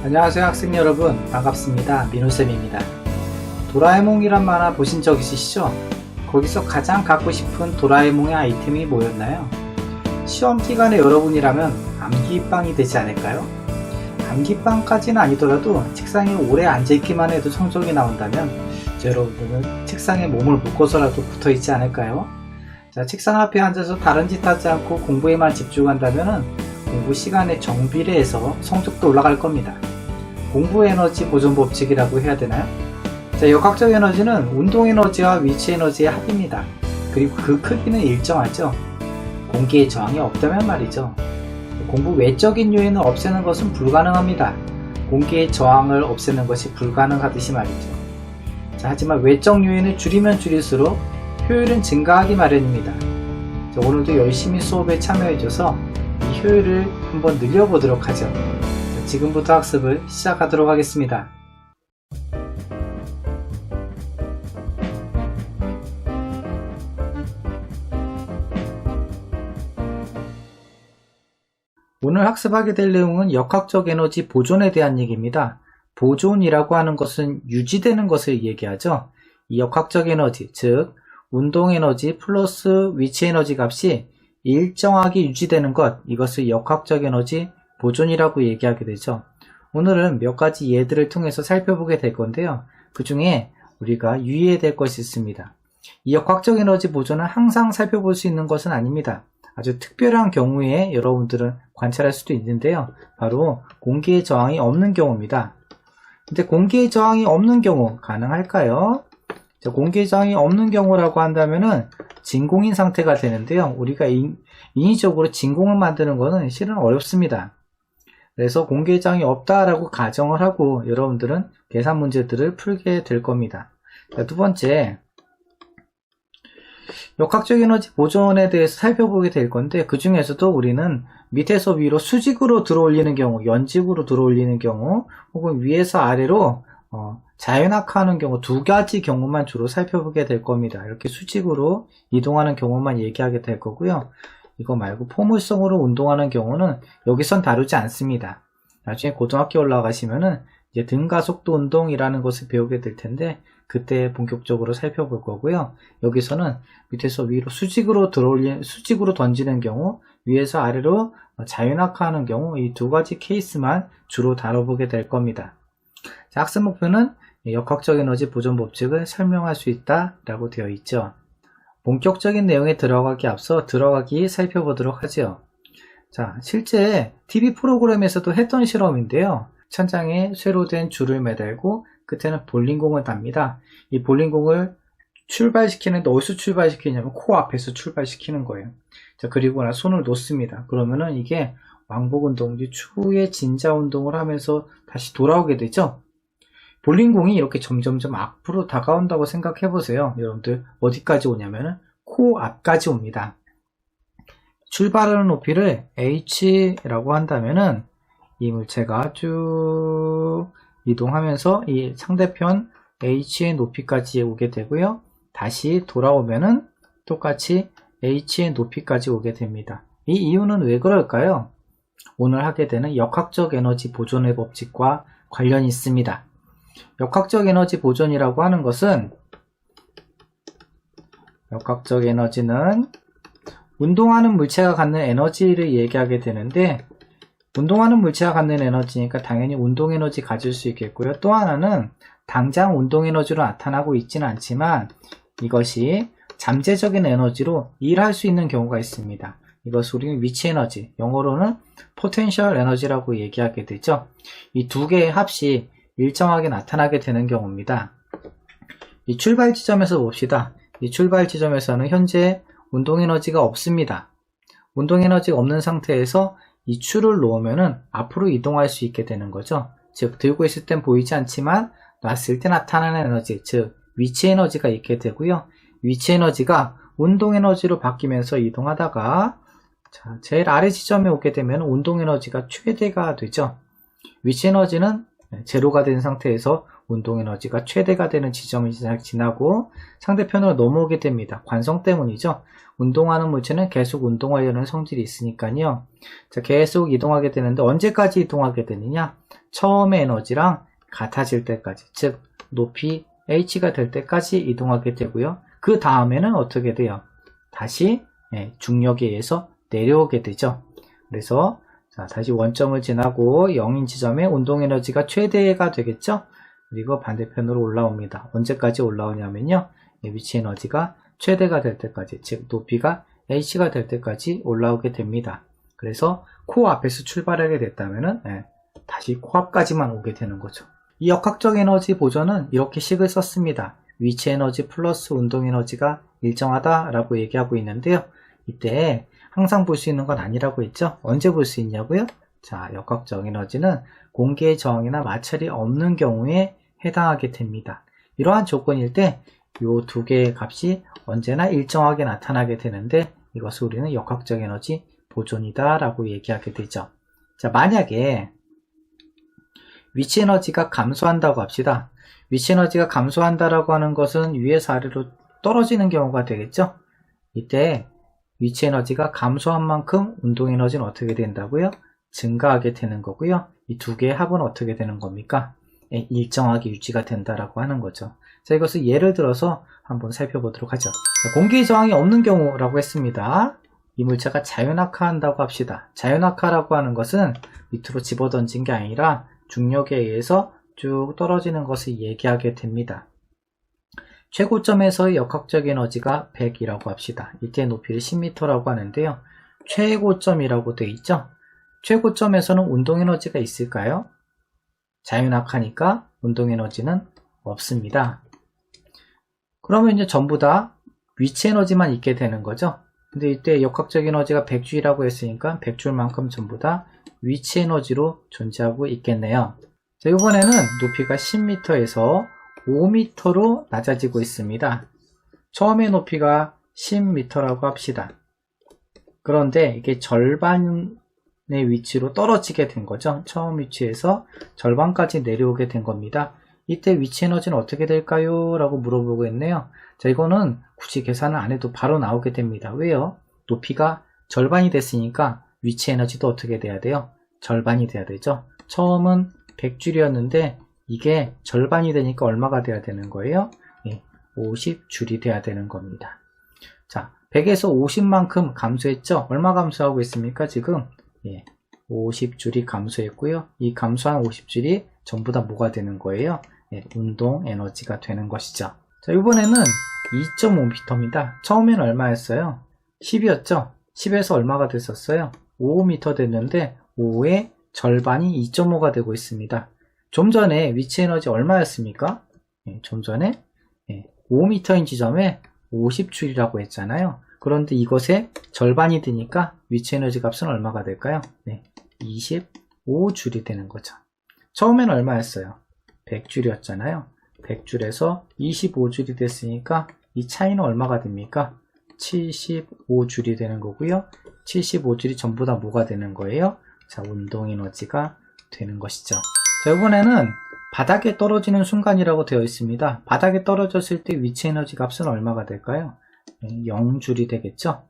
안녕하세요 학생 여러분, 반갑습니다. 민호쌤입니다. 도라에몽이란 만화 보신 적 있으시죠? 거기서 가장 갖고 싶은 도라에몽의 아이템이 뭐였나요? 시험 기간에 여러분이라면 암기빵이 되지 않을까요? 암기빵까지는 아니더라도 책상에 오래 앉아있기만 해도 성적이 나온다면 여러분들은 책상에 몸을 묶어서라도 붙어있지 않을까요? 자, 책상 앞에 앉아서 다른 짓 하지 않고 공부에만 집중한다면 공부 시간에 정비례해서 성적도 올라갈 겁니다. 공부 에너지 보존 법칙이라고 해야 되나요? 자, 역학적 에너지는 운동 에너지와 위치 에너지의 합입니다. 그리고 그 크기는 일정하죠. 공기의 저항이 없다면 말이죠. 공부 외적인 요인을 없애는 것은 불가능합니다. 공기의 저항을 없애는 것이 불가능하듯이 말이죠. 자, 하지만 외적 요인을 줄이면 줄일수록 효율은 증가하기 마련입니다. 자, 오늘도 열심히 수업에 참여해줘서 이 효율을 한번 늘려보도록 하죠. 자, 지금부터 학습을 시작하도록 하겠습니다. 오늘 학습하게 될 내용은 역학적 에너지 보존에 대한 얘기입니다. 보존이라고 하는 것은 유지되는 것을 얘기하죠. 이 역학적 에너지, 즉 운동 에너지 플러스 위치 에너지 값이 일정하게 유지되는 것, 이것을 역학적 에너지 보존이라고 얘기하게 되죠. 오늘은 몇 가지 예들을 통해서 살펴보게 될 건데요. 그 중에 우리가 유의해야 될 것이 있습니다. 이 역학적 에너지 보존은 항상 살펴볼 수 있는 것은 아닙니다. 아주 특별한 경우에 여러분들은 관찰할 수도 있는데요. 바로 공기의 저항이 없는 경우입니다. 근데 공기의 저항이 없는 경우 가능할까요? 자, 공기의 저항이 없는 경우라고 한다면은 진공인 상태가 되는데요. 우리가 인위적으로 진공을 만드는 것은 실은 어렵습니다. 그래서 공기의 저항이 없다라고 가정을 하고 여러분들은 계산 문제들을 풀게 될 겁니다. 자, 두 번째, 역학적 에너지 보존에 대해서 살펴보게 될 건데, 그 중에서도 우리는 밑에서 위로 수직으로 들어올리는 경우, 연직으로 들어올리는 경우, 혹은 위에서 아래로 자연학하는 경우, 두 가지 경우만 주로 살펴보게 될 겁니다. 이렇게 수직으로 이동하는 경우만 얘기하게 될 거고요. 이거 말고 포물선으로 운동하는 경우는 여기선 다루지 않습니다. 나중에 고등학교 올라가시면은 이제 등가속도 운동이라는 것을 배우게 될 텐데, 그때 본격적으로 살펴볼 거고요. 여기서는 밑에서 위로 수직으로 던지는 경우, 위에서 아래로 자연학하는 경우, 이 두 가지 케이스만 주로 다뤄보게 될 겁니다. 자, 학습 목표는 역학적 에너지 보존 법칙을 설명할 수 있다라고 되어 있죠. 본격적인 내용에 들어가기 살펴보도록 하죠. 자, 실제 TV 프로그램에서도 했던 실험인데요. 천장에 쇠로 된 줄을 매달고 끝에는 볼링공을 답니다. 이 볼링공을 출발시키는데 어디서 출발시키냐면 코앞에서 출발시키는 거예요. 자, 그리고 나 손을 놓습니다. 그러면은 이게 왕복운동지 추후에 진자운동을 하면서 다시 돌아오게 되죠. 볼링공이 이렇게 점점점 앞으로 다가온다고 생각해 보세요. 여러분들 어디까지 오냐면은 코앞까지 옵니다. 출발하는 높이를 h라고 한다면은 이 물체가 쭉 이동하면서 이 상대편 h의 높이까지 오게 되고요. 다시 돌아오면은 똑같이 h의 높이까지 오게 됩니다. 이 이유는 왜 그럴까요? 오늘 하게 되는 역학적 에너지 보존의 법칙과 관련이 있습니다. 역학적 에너지 보존이라고 하는 것은, 역학적 에너지는 운동하는 물체가 갖는 에너지를 얘기하게 되는데, 운동하는 물체가 갖는 에너지니까 당연히 운동 에너지 가질 수 있겠고요. 또 하나는 당장 운동 에너지로 나타나고 있지는 않지만 이것이 잠재적인 에너지로 일할 수 있는 경우가 있습니다. 이것을 우리는 위치 에너지, 영어로는 포텐셜 에너지라고 얘기하게 되죠. 이 두 개의 합이 일정하게 나타나게 되는 경우입니다. 이 출발 지점에서 봅시다. 이 출발 지점에서는 현재 운동 에너지가 없습니다. 운동 에너지가 없는 상태에서 이 줄을 놓으면은 앞으로 이동할 수 있게 되는 거죠. 즉, 들고 있을 땐 보이지 않지만 놨을 때 나타나는 에너지, 즉 위치 에너지가 있게 되고요. 위치 에너지가 운동 에너지로 바뀌면서 이동하다가, 자, 제일 아래 지점에 오게 되면 운동 에너지가 최대가 되죠. 위치 에너지는 제로가 된 상태에서 운동 에너지가 최대가 되는 지점을 지나고 상대편으로 넘어오게 됩니다. 관성 때문이죠. 운동하는 물체는 계속 운동하려는 성질이 있으니까요. 자, 계속 이동하게 되는데 언제까지 이동하게 되느냐? 처음의 에너지랑 같아질 때까지, 즉 높이 h가 될 때까지 이동하게 되고요. 그 다음에는 어떻게 돼요? 다시 중력에 의해서 내려오게 되죠. 그래서 자, 다시 원점을 지나고 0인 지점에 운동 에너지가 최대가 되겠죠. 그리고 반대편으로 올라옵니다. 언제까지 올라오냐면요, 위치 에너지가 최대가 될 때까지, 즉 높이가 h가 될 때까지 올라오게 됩니다. 그래서 코 앞에서 출발하게 됐다면은 다시 코 앞까지만 오게 되는 거죠. 이 역학적 에너지 보존은 이렇게 식을 썼습니다. 위치 에너지 플러스 운동 에너지가 일정하다 라고 얘기하고 있는데요. 이때 항상 볼 수 있는 건 아니라고 했죠. 언제 볼 수 있냐고요? 자, 역학적 에너지는 공기의 저항이나 마찰이 없는 경우에 해당하게 됩니다. 이러한 조건일 때 이 두 개의 값이 언제나 일정하게 나타나게 되는데 이것을 우리는 역학적 에너지 보존이다 라고 얘기하게 되죠. 자, 만약에 위치 에너지가 감소한다고 합시다. 위치 에너지가 감소한다라고 하는 것은 위에서 아래로 떨어지는 경우가 되겠죠. 이때 위치 에너지가 감소한 만큼 운동 에너지는 어떻게 된다고요? 증가하게 되는 거고요. 이 두 개의 합은 어떻게 되는 겁니까? 일정하게 유지가 된다라고 하는 거죠. 자, 이것을 예를 들어서 한번 살펴보도록 하죠. 자, 공기의 저항이 없는 경우라고 했습니다. 이 물체가 자연낙하한다고 합시다. 자연낙하라고 하는 것은 밑으로 집어던진 게 아니라 중력에 의해서 쭉 떨어지는 것을 얘기하게 됩니다. 최고점에서의 역학적 에너지가 100이라고 합시다. 이때 높이를 10m라고 하는데요. 최고점이라고 되어 있죠. 최고점에서는 운동 에너지가 있을까요? 자연낙하니까 운동 에너지는 없습니다. 그러면 이제 전부 다 위치 에너지만 있게 되는 거죠. 근데 이때 역학적 에너지가 100G라고 했으니까 100G만큼 전부 다 위치 에너지로 존재하고 있겠네요. 자, 이번에는 높이가 10m에서 5m로 낮아지고 있습니다. 처음에 높이가 10m라고 합시다. 그런데 이게 절반의 위치로 떨어지게 된 거죠. 처음 위치에서 절반까지 내려오게 된 겁니다. 이때 위치 에너지는 어떻게 될까요? 라고 물어보고 있네요. 자, 이거는 굳이 계산을 안 해도 바로 나오게 됩니다. 왜요? 높이가 절반이 됐으니까 위치 에너지도 어떻게 돼야 돼요? 절반이 돼야 되죠. 처음은 100J였는데 이게 절반이 되니까 얼마가 돼야 되는 거예요? 50J이 돼야 되는 겁니다. 자, 100에서 50만큼 감소했죠? 얼마 감소하고 있습니까? 지금 50J이 감소했고요. 이 감소한 50J이 전부 다 뭐가 되는 거예요? 운동 에너지가 되는 것이죠. 자, 이번에는 2.5m입니다. 처음에는 얼마였어요? 10이었죠? 10에서 얼마가 됐었어요? 5m 됐는데 5의 절반이 2.5가 되고 있습니다. 좀 전에 위치 에너지 얼마였습니까? 좀 전에 5m인 지점에 50J라고 했잖아요. 그런데 이것의 절반이 되니까 위치 에너지 값은 얼마가 될까요? 25J이 되는 거죠. 처음에는 얼마였어요? 100J였잖아요. 100J에서 25J이 됐으니까 이 차이는 얼마가 됩니까? 75J이 되는 거고요. 75J이 전부 다 뭐가 되는 거예요? 자, 운동 에너지가 되는 것이죠. 자, 이번에는 바닥에 떨어지는 순간이라고 되어 있습니다. 바닥에 떨어졌을 때 위치 에너지 값은 얼마가 될까요? 0J이 되겠죠.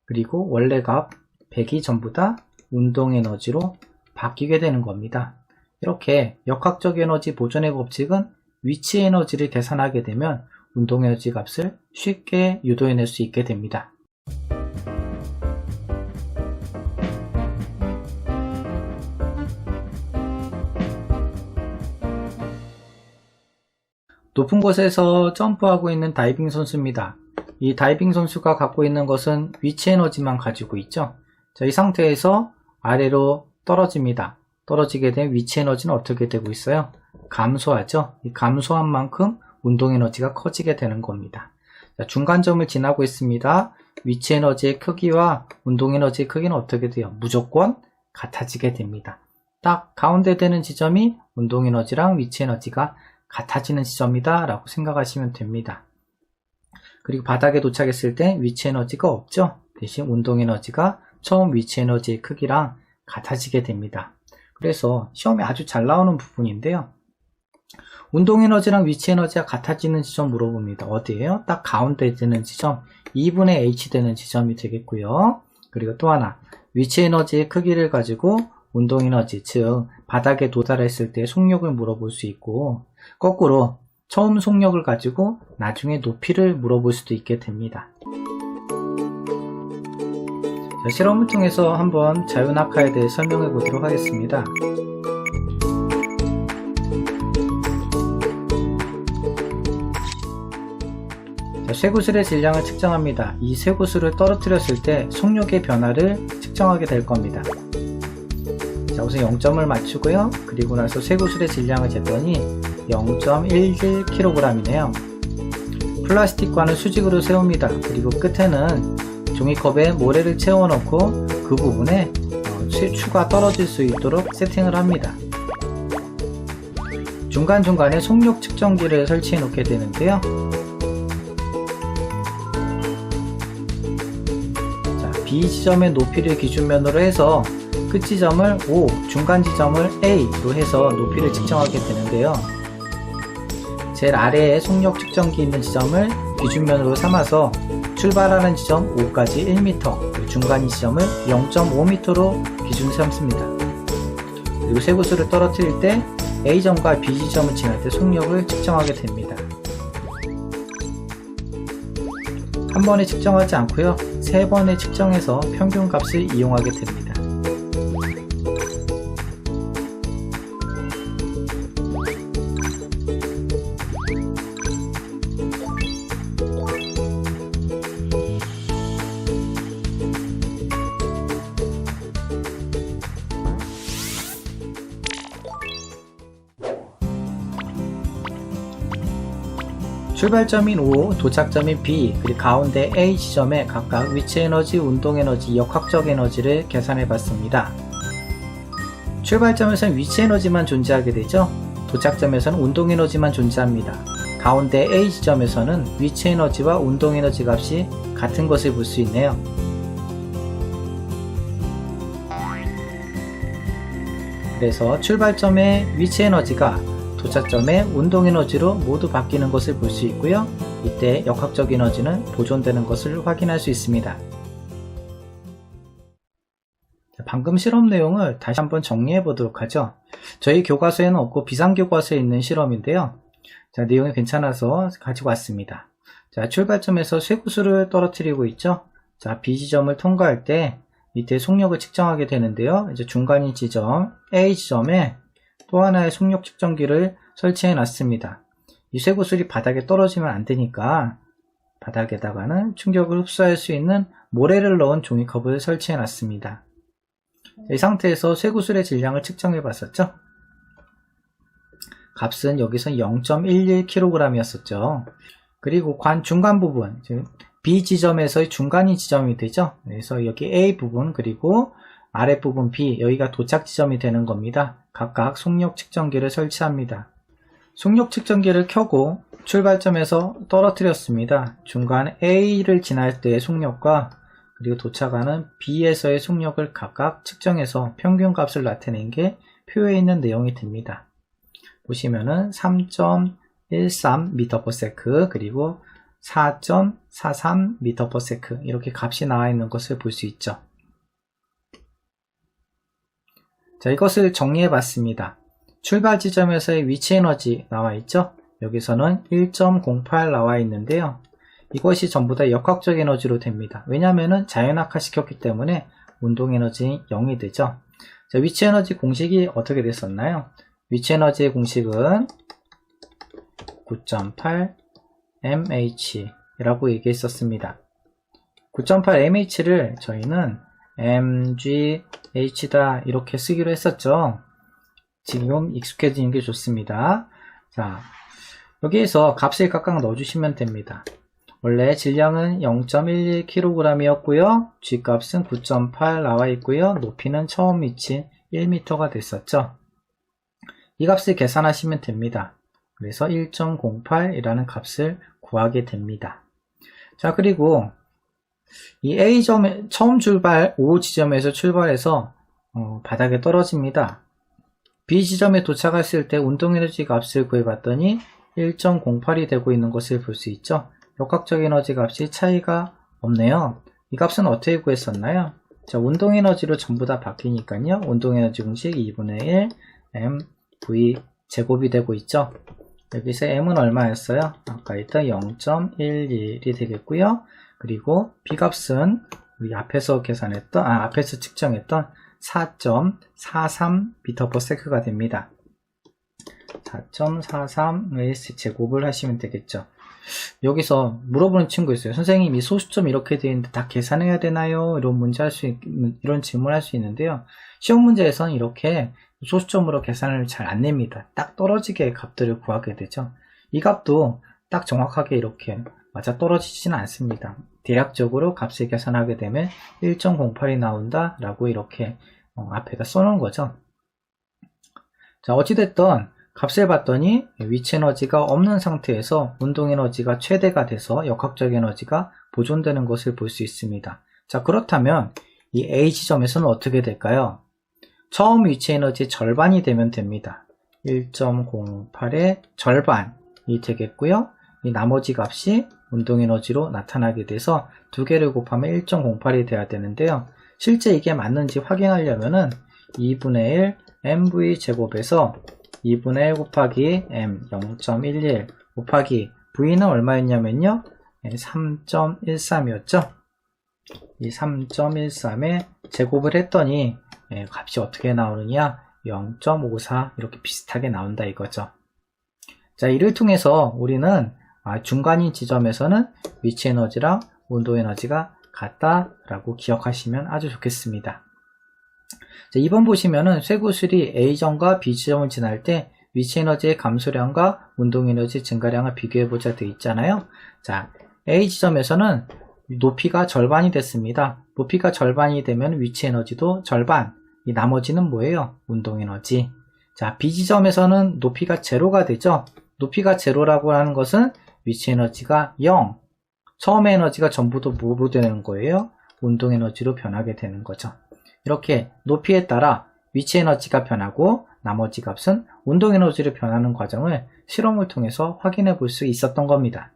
그리고 원래 값 100이 전부 다 운동 에너지로 바뀌게 되는 겁니다. 이렇게 역학적 에너지 보존의 법칙은 위치 에너지를 계산하게 되면 운동 에너지 값을 쉽게 유도해낼 수 있게 됩니다. 높은 곳에서 점프하고 있는 다이빙 선수입니다. 이 다이빙 선수가 갖고 있는 것은 위치 에너지만 가지고 있죠. 자, 이 상태에서 아래로 떨어집니다. 떨어지게 된 위치 에너지는 어떻게 되고 있어요? 감소하죠. 이 감소한 만큼 운동 에너지가 커지게 되는 겁니다. 자, 중간점을 지나고 있습니다. 위치 에너지의 크기와 운동 에너지의 크기는 어떻게 돼요? 무조건 같아지게 됩니다. 딱 가운데 되는 지점이 운동 에너지랑 위치 에너지가 같아지는 지점이다 라고 생각하시면 됩니다. 그리고 바닥에 도착했을 때 위치 에너지가 없죠. 대신 운동 에너지가 처음 위치 에너지의 크기랑 같아지게 됩니다. 그래서 시험에 아주 잘 나오는 부분인데요. 운동에너지랑 위치에너지가 같아지는 지점 물어봅니다. 어디에요? 딱 가운데 되는 지점, 2분의 h 되는 지점이 되겠고요. 그리고 또 하나, 위치에너지의 크기를 가지고 운동에너지, 즉 바닥에 도달했을 때 속력을 물어볼 수 있고, 거꾸로 처음 속력을 가지고 나중에 높이를 물어볼 수도 있게 됩니다. 자, 실험을 통해서 한번 자유낙하에 대해 설명해 보도록 하겠습니다. 자, 쇠구슬의 질량을 측정합니다. 이 쇠구슬을 떨어뜨렸을 때 속력의 변화를 측정하게 될 겁니다. 자, 우선 0점을 맞추고요. 그리고 나서 쇠구슬의 질량을 쟀더니 0.11kg이네요. 플라스틱관을 수직으로 세웁니다. 그리고 끝에는 종이컵에 모래를 채워넣고 그 부분에 추가 떨어질 수 있도록 세팅을 합니다. 중간중간에 속력 측정기를 설치해 놓게 되는데요. 자, B 지점의 높이를 기준면으로 해서 끝 지점을 O, 중간 지점을 A로 해서 높이를 측정하게 되는데요. 제일 아래에 속력 측정기 있는 지점을 기준면으로 삼아서 출발하는 지점 O까지 1m, 중간 지점을 0.5m로 기준 삼습니다. 그리고 쇠구슬을 떨어뜨릴 때 A점과 B지점을 지날 때 속력을 측정하게 됩니다. 한 번에 측정하지 않고요, 3번에 측정해서 평균값을 이용하게 됩니다. 출발점인 O, 도착점인 B, 그리고 가운데 A 지점에 각각 위치에너지, 운동에너지, 역학적 에너지를 계산해 봤습니다. 출발점에서는 위치에너지만 존재하게 되죠. 도착점에서는 운동에너지만 존재합니다. 가운데 A 지점에서는 위치에너지와 운동에너지 값이 같은 것을 볼 수 있네요. 그래서 출발점의 위치에너지가 도착점의 운동에너지로 모두 바뀌는 것을 볼 수 있고요. 이때 역학적 에너지는 보존되는 것을 확인할 수 있습니다. 방금 실험 내용을 다시 한번 정리해 보도록 하죠. 저희 교과서에는 없고 비상교과서에 있는 실험인데요. 자, 내용이 괜찮아서 가지고 왔습니다. 자, 출발점에서 쇠구슬을 떨어뜨리고 있죠. 자, B지점을 통과할 때 밑에 속력을 측정하게 되는데요. 이제 중간인 지점 A지점에 또 하나의 속력 측정기를 설치해 놨습니다. 이 쇠구슬이 바닥에 떨어지면 안 되니까 바닥에다가는 충격을 흡수할 수 있는 모래를 넣은 종이컵을 설치해 놨습니다. 이 상태에서 쇠구슬의 질량을 측정해 봤었죠. 값은 여기서 0.11kg 이었었죠. 그리고 중간 부분, 즉 B 지점에서의 중간인 지점이 되죠. 그래서 여기 A 부분 그리고 아랫부분 B, 여기가 도착 지점이 되는 겁니다. 각각 속력 측정기를 설치합니다. 속력 측정기를 켜고 출발점에서 떨어뜨렸습니다. 중간 A를 지날 때의 속력과 그리고 도착하는 B에서의 속력을 각각 측정해서 평균값을 나타낸 게 표에 있는 내용이 됩니다. 보시면은 3.13m/s 그리고 4.43m/s 이렇게 값이 나와 있는 것을 볼 수 있죠. 자, 이것을 정리해 봤습니다. 출발 지점에서의 위치 에너지 나와 있죠? 여기서는 1.08 나와 있는데요. 이것이 전부 다 역학적 에너지로 됩니다. 왜냐하면 자연학화 시켰기 때문에 운동 에너지 0이 되죠. 자, 위치 에너지 공식이 어떻게 됐었나요? 위치 에너지의 공식은 9.8 mh 라고 얘기했었습니다. 9.8 mh를 저희는 mgh다 이렇게 쓰기로 했었죠. 지금 익숙해지는 게 좋습니다. 자, 여기에서 값을 각각 넣어주시면 됩니다. 원래 질량은 0.11kg 이었고요. G값은 9.8 나와 있고요. 높이는 처음 미친 1m가 됐었죠. 이 값을 계산하시면 됩니다. 그래서 1.08이라는 값을 구하게 됩니다. 자, 그리고 이 A점에 처음 출발 O 지점에서 출발해서 바닥에 떨어집니다. B 지점에 도착했을 때 운동에너지 값을 구해봤더니 1.08이 되고 있는 것을 볼 수 있죠. 역학적 에너지 값이 차이가 없네요. 이 값은 어떻게 구했었나요? 자, 운동에너지로 전부 다 바뀌니까요. 운동에너지 공식 2분의 1 mv 제곱이 되고 있죠. 여기서 m은 얼마였어요? 아까 있던 0.11이 되겠고요. 그리고 b 값은 우리 앞에서 앞에서 측정했던 4.43m/s가 됩니다. 4.43의 제곱을 하시면 되겠죠. 여기서 물어보는 친구 있어요. 선생님, 이 소수점 이렇게 되어 있는데 다 계산해야 되나요? 이런 질문을 할 수 있는데요. 시험 문제에서는 이렇게 소수점으로 계산을 잘 안 냅니다. 딱 떨어지게 값들을 구하게 되죠. 이 값도 딱 정확하게 이렇게 맞아 떨어지지는 않습니다. 대략적으로 값을 계산하게 되면 1.08이 나온다 라고 이렇게 앞에다 써놓은 거죠. 자, 어찌됐든 값을 봤더니 위치 에너지가 없는 상태에서 운동 에너지가 최대가 돼서 역학적 에너지가 보존되는 것을 볼 수 있습니다. 자, 그렇다면 이 A 지점에서는 어떻게 될까요? 처음 위치 에너지 절반이 되면 됩니다. 1.08의 절반이 되겠고요. 이 나머지 값이 운동 에너지로 나타나게 돼서 두 개를 곱하면 1.08이 돼야 되는데요. 실제 이게 맞는지 확인하려면은 2분의 1 mv 제곱에서 2분의 1 곱하기 m 0.11 곱하기 v는 얼마였냐면요. 3.13이었죠. 이 3.13에 제곱을 했더니 값이 어떻게 나오느냐, 0.54 이렇게 비슷하게 나온다 이거죠. 자, 이를 통해서 우리는 중간인 지점에서는 위치 에너지랑 운동 에너지가 같다 라고 기억하시면 아주 좋겠습니다. 자, 2번 보시면은 쇠구슬이 A점과 B지점을 지날 때 위치 에너지의 감소량과 운동 에너지 증가량을 비교해보자 되어 있잖아요. 자, A 지점에서는 높이가 절반이 됐습니다. 높이가 절반이 되면 위치 에너지도 절반, 이 나머지는 뭐예요? 운동 에너지. 자, B 지점에서는 높이가 제로가 되죠. 높이가 제로라고 하는 것은 위치 에너지가 0, 처음의 에너지가 전부 다 뭐로 되는 거예요? 운동 에너지로 변하게 되는 거죠. 이렇게 높이에 따라 위치 에너지가 변하고 나머지 값은 운동 에너지로 변하는 과정을 실험을 통해서 확인해 볼 수 있었던 겁니다.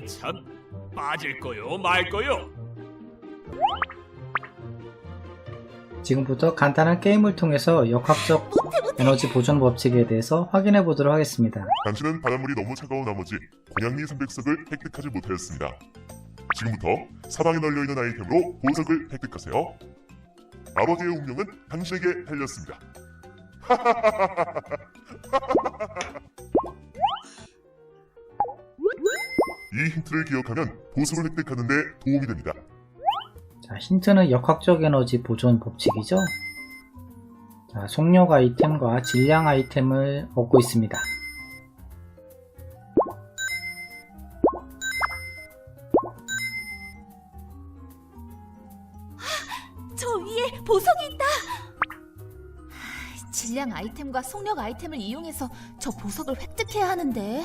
참 빠질 거요 말 거요. 지금부터 간단한 게임을 통해서 역학적 에너지 보존 법칙에 대해서 확인해 보도록 하겠습니다. 당신은 바닷물이 너무 차가운 나머지 공양미 300석을 획득하지 못하였습니다. 지금부터 사방에 널려있는 아이템으로 보석을 획득하세요. 아버지의 운명은 당신에게 달렸습니다. 이 힌트를 기억하면 보석을 획득하는 데 도움이 됩니다. 자, 힌트는 역학적 에너지 보존 법칙이죠. 자, 속력 아이템과 질량 아이템을 얻고 있습니다. 저 위에 보석이 있다! 질량 아이템과 속력 아이템을 이용해서 저 보석을 획득해야 하는데,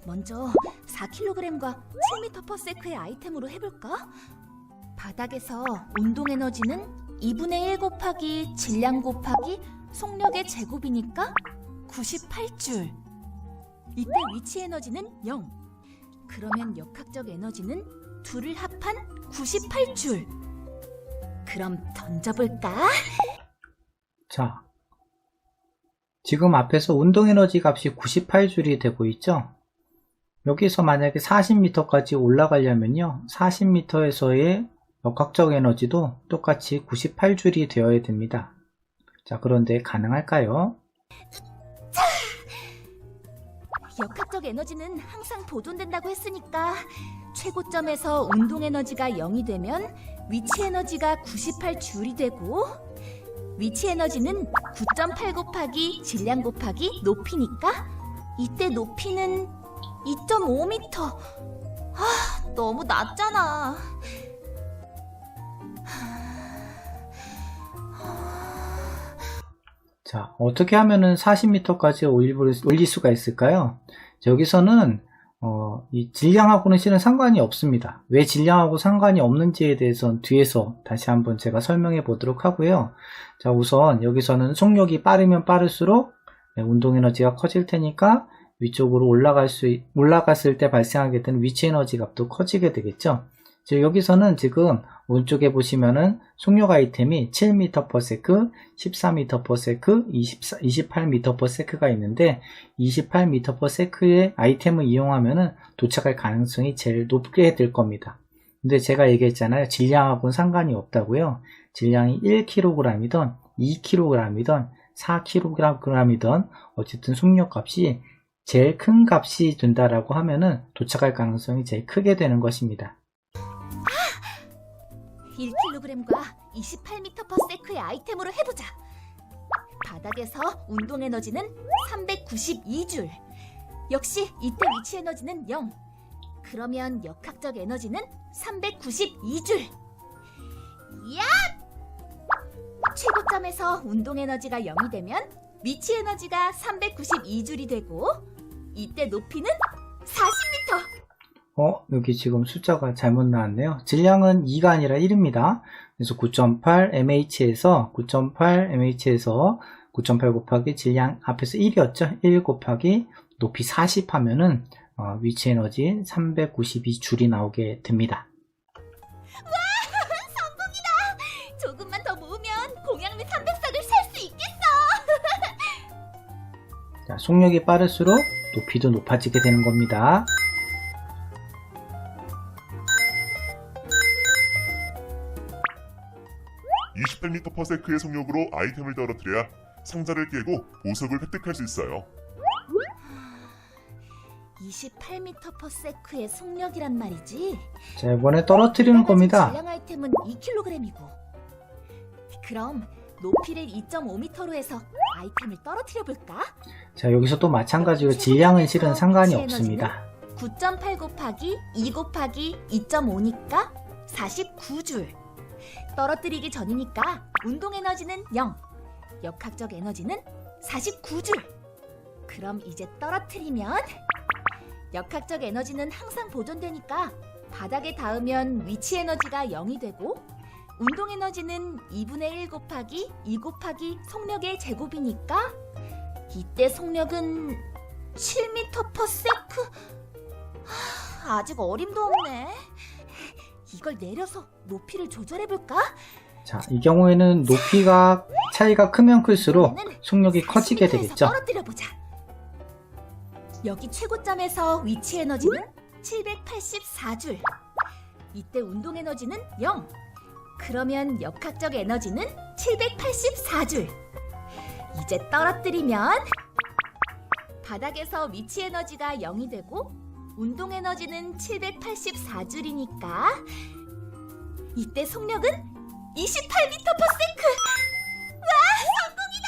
먼저 4kg과 7m/s의 아이템으로 해볼까? 바닥에서 운동 에너지는 2분의 1 곱하기 질량 곱하기 속력의 제곱이니까 98줄. 이때 위치 에너지는 0. 그러면 역학적 에너지는 둘을 합한 98줄. 그럼 던져볼까? 자, 지금 앞에서 운동 에너지 값이 98줄이 되고 있죠. 여기서 만약에 40m까지 올라가려면요, 40m에서의 역학적 에너지도 똑같이 98줄이 되어야 됩니다. 자, 그런데 가능할까요? 역학적 에너지는 항상 보존된다고 했으니까 최고점에서 운동 에너지가 0이 되면 위치 에너지가 98줄이 되고, 위치 에너지는 9.8 곱하기 질량 곱하기 높이니까 이때 높이는 2.5m. 너무 낮잖아. 자, 어떻게 하면은 40m까지 올릴 수가 있을까요? 자, 여기서는 이 질량하고는 실은 상관이 없습니다. 왜 질량하고 상관이 없는지에 대해서는 뒤에서 다시 한번 제가 설명해 보도록 하고요. 자, 우선 여기서는 속력이 빠르면 빠를수록 운동 에너지가 커질 테니까 위쪽으로 올라갔을 때 발생하게 되는 위치 에너지 값도 커지게 되겠죠. 즉 여기서는 지금 오른쪽에 보시면은 속력 아이템이 7m/s, 14m/s, 28m/s가 있는데 28m/s의 아이템을 이용하면은 도착할 가능성이 제일 높게 될 겁니다. 근데 제가 얘기했잖아요. 질량하고는 상관이 없다고요. 질량이 1kg이든 2kg이든 4kg이든 어쨌든 속력 값이 제일 큰 값이 된다라고 하면은 도착할 가능성이 제일 크게 되는 것입니다. 1kg과 28m/s의 아이템으로 해보자. 바닥에서 운동 에너지는 392줄. 역시 이때 위치 에너지는 0. 그러면 역학적 에너지는 392줄. 야! 최고점에서 운동 에너지가 0이 되면 위치 에너지가 392줄이 되고 이때 높이는 40m. 여기 지금 숫자가 잘못 나왔네요. 질량은 2가 아니라 1입니다. 그래서 9.8mh에서 9.8 곱하기 질량 앞에서 1이었죠. 1 곱하기 높이 40 하면은 위치 에너지 392줄이 나오게 됩니다. 성공이다! 조금만 더 모으면 공양미 300석을 살 수 있겠어! 자, 속력이 빠를수록 높이도 높아지게 되는 겁니다. (28m/s의) 속력으로 아이템을 떨어뜨려야 상자를 깨고 보석을 획득할 수 있어요. 28m/s의 속력이란 말이지. 자, 이번에 떨어뜨리는 겁니다. 질량 아이템은 2kg이고. 그럼 높이를 2.5m로 해서 아이템을 떨어뜨려 볼까? 자, 여기서 또 마찬가지로 질량은 실은 상관이 없습니다. 9.8 곱하기 2 곱하기 2.5니까 49줄. 떨어뜨리기 전이니까 운동 에너지는 0. 역학적 에너지는 49줄. 그럼 이제 떨어뜨리면 역학적 에너지는 항상 보존되니까 바닥에 닿으면 위치 에너지가 0이 되고 운동 에너지는 2분의 1 곱하기 2 곱하기 속력의 제곱이니까 이때 속력은 7m/s. 아직 어림도 없네. 이걸 내려서 높이를 조절해볼까? 자, 이 경우에는 높이가 차이가 크면 클수록 속력이 커지게 되겠죠. 떨어뜨려보자. 여기 최고점에서 위치 에너지는 784줄. 이때 운동 에너지는 0. 그러면 역학적 에너지는 784줄. 이제 떨어뜨리면 바닥에서 위치 에너지가 0이 되고 운동 에너지는 784줄이니까 이때 속력은 28m/s. 와, 성공이다!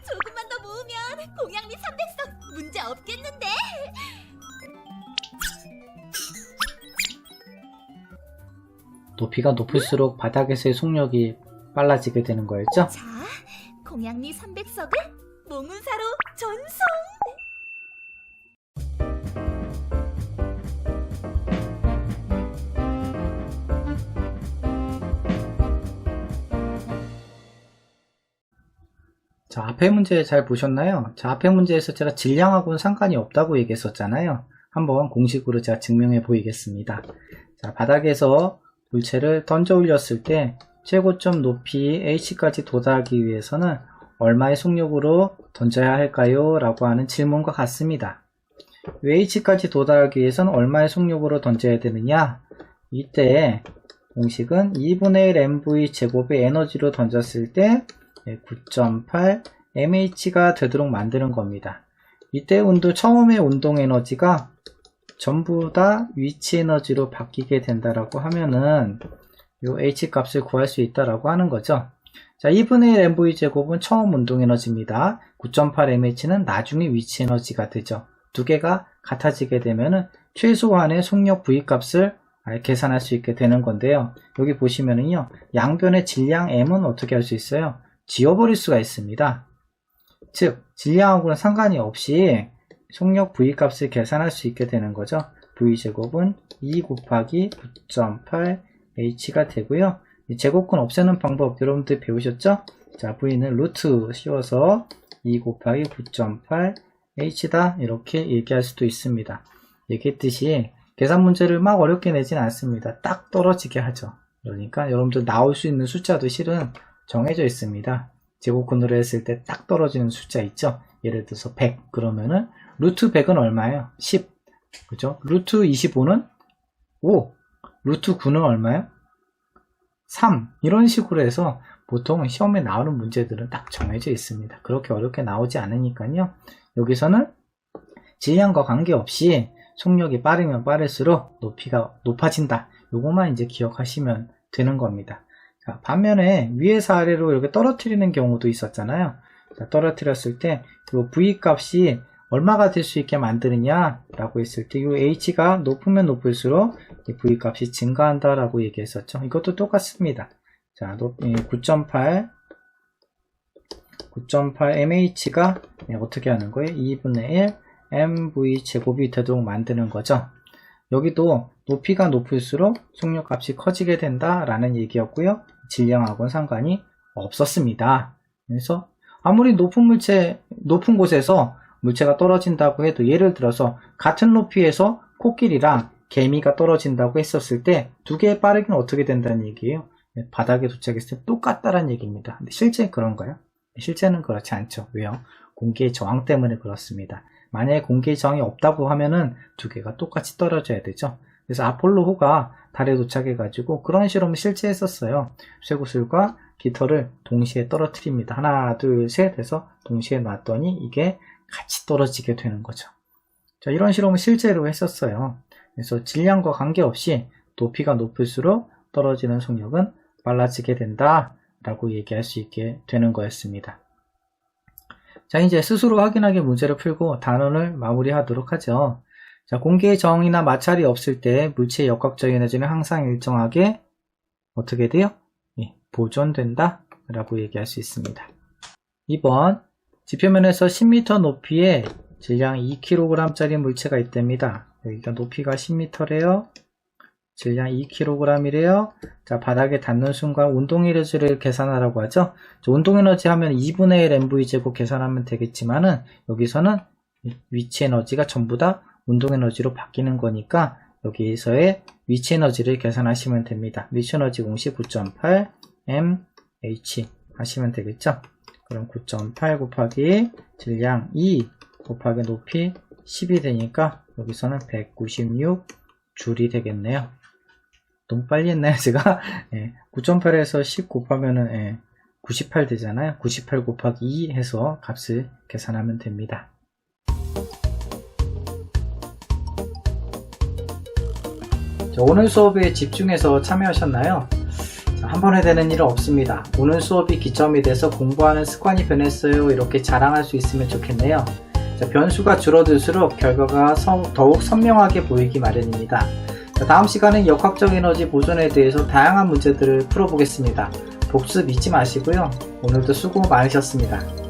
조금만 더 모으면 공양미 300석 문제 없겠는데? 높이가 높을수록 바닥에서의 속력이 빨라지게 되는 거였죠. 자, 공양미 300석을 몽운사로 전송! 자, 앞에 문제 잘 보셨나요? 자, 앞에 문제에서 제가 질량하고는 상관이 없다고 얘기했었잖아요. 한번 공식으로 제가 증명해 보이겠습니다. 자, 바닥에서 물체를 던져 올렸을 때 최고점 높이 h까지 도달하기 위해서는 얼마의 속력으로 던져야 할까요? 라고 하는 질문과 같습니다. h까지 도달하기 위해서는 얼마의 속력으로 던져야 되느냐? 이때 공식은 2분의 1 mv 제곱의 에너지로 던졌을 때 9.8 mh가 되도록 만드는 겁니다. 이때 처음에 운동 에너지가 전부 다 위치 에너지로 바뀌게 된다라고 하면은 요 h 값을 구할 수 있다라고 하는 거죠. 자, 2분의 1 mv 제곱은 처음 운동 에너지입니다. 9.8 mh는 나중에 위치 에너지가 되죠. 두 개가 같아지게 되면은 최소한의 속력 v 값을 계산할 수 있게 되는 건데요. 여기 보시면은요, 양변의 질량 m은 어떻게 할 수 있어요? 지워버릴 수가 있습니다. 즉 질량하고는 상관이 없이 속력 V값을 계산할 수 있게 되는 거죠. V제곱은 2 곱하기 9.8H가 되고요. 이 제곱근 없애는 방법 여러분들 배우셨죠? 자, V는 루트 씌워서 2 곱하기 9.8H다 이렇게 얘기할 수도 있습니다. 얘기했듯이 계산 문제를 막 어렵게 내진 않습니다. 딱 떨어지게 하죠. 그러니까 여러분들 나올 수 있는 숫자도 실은 정해져 있습니다. 제곱근으로 했을 때 딱 떨어지는 숫자 있죠? 예를 들어서 100 그러면은 루트 100은 얼마예요? 10 그죠? 루트 25는 5 루트 9는 얼마예요? 3 이런 식으로 해서 보통 시험에 나오는 문제들은 딱 정해져 있습니다. 그렇게 어렵게 나오지 않으니까요. 여기서는 질량과 관계없이 속력이 빠르면 빠를수록 높이가 높아진다. 요것만 이제 기억하시면 되는 겁니다. 자, 반면에 위에서 아래로 이렇게 떨어뜨리는 경우도 있었잖아요. 자, 떨어뜨렸을 때 이 V 값이 얼마가 될 수 있게 만드느냐 라고 했을 때 이 H가 높으면 높을수록 이 V 값이 증가한다 라고 얘기했었죠. 이것도 똑같습니다. 자, 9.8 MH가 어떻게 하는 거예요? 2분의 1 MV 제곱이 되도록 만드는 거죠. 여기도 높이가 높을수록 속력값이 커지게 된다라는 얘기였고요. 질량하고는 상관이 없었습니다. 그래서 아무리 높은 곳에서 물체가 떨어진다고 해도 예를 들어서 같은 높이에서 코끼리랑 개미가 떨어진다고 했었을 때 두 개의 빠르기는 어떻게 된다는 얘기예요? 바닥에 도착했을 때 똑같다는 얘기입니다. 근데 실제 그런가요? 실제는 그렇지 않죠. 왜요? 공기의 저항 때문에 그렇습니다. 만약에 공기의 저항이 없다고 하면은 두 개가 똑같이 떨어져야 되죠. 그래서 아폴로호가 달에 도착해가지고 그런 실험을 실제 했었어요. 쇠구슬과 깃털을 동시에 떨어뜨립니다. 하나, 둘, 셋 해서 동시에 놨더니 이게 같이 떨어지게 되는 거죠. 자, 이런 실험을 실제로 했었어요. 그래서 질량과 관계없이 높이가 높을수록 떨어지는 속력은 빨라지게 된다 라고 얘기할 수 있게 되는 거였습니다. 자, 이제 스스로 확인하기 문제를 풀고 단원을 마무리하도록 하죠. 자, 공기의 저항이나 마찰이 없을 때 물체의 역학적 에너지는 항상 일정하게 어떻게 돼요? 보존된다 라고 얘기할 수 있습니다. 2번 지표면에서 10m 높이에 질량 2kg 짜리 물체가 있답니다. 여기가 높이가 10m래요. 질량 2kg이래요. 자, 바닥에 닿는 순간 운동에너지를 계산하라고 하죠. 운동에너지 하면 2분의 1 MV제곱 계산하면 되겠지만은 여기서는 위치에너지가 전부 다 운동에너지로 바뀌는 거니까 여기에서의 위치에너지를 계산하시면 됩니다. 위치에너지 공식 9.8 mH 하시면 되겠죠. 그럼 9.8 곱하기 질량 2 곱하기 높이 10이 되니까 여기서는 196줄이 되겠네요. 너무 빨리 했나요 제가? 9.8에서 10 곱하면은 98 되잖아요. 98 곱하기 2 해서 값을 계산하면 됩니다. 자, 오늘 수업에 집중해서 참여하셨나요? 자, 한 번에 되는 일은 없습니다. 오늘 수업이 기점이 돼서 공부하는 습관이 변했어요. 이렇게 자랑할 수 있으면 좋겠네요. 자, 변수가 줄어들수록 결과가 더욱 선명하게 보이기 마련입니다. 자, 다음 시간은 역학적 에너지 보존에 대해서 다양한 문제들을 풀어보겠습니다. 복습 잊지 마시고요. 오늘도 수고 많으셨습니다.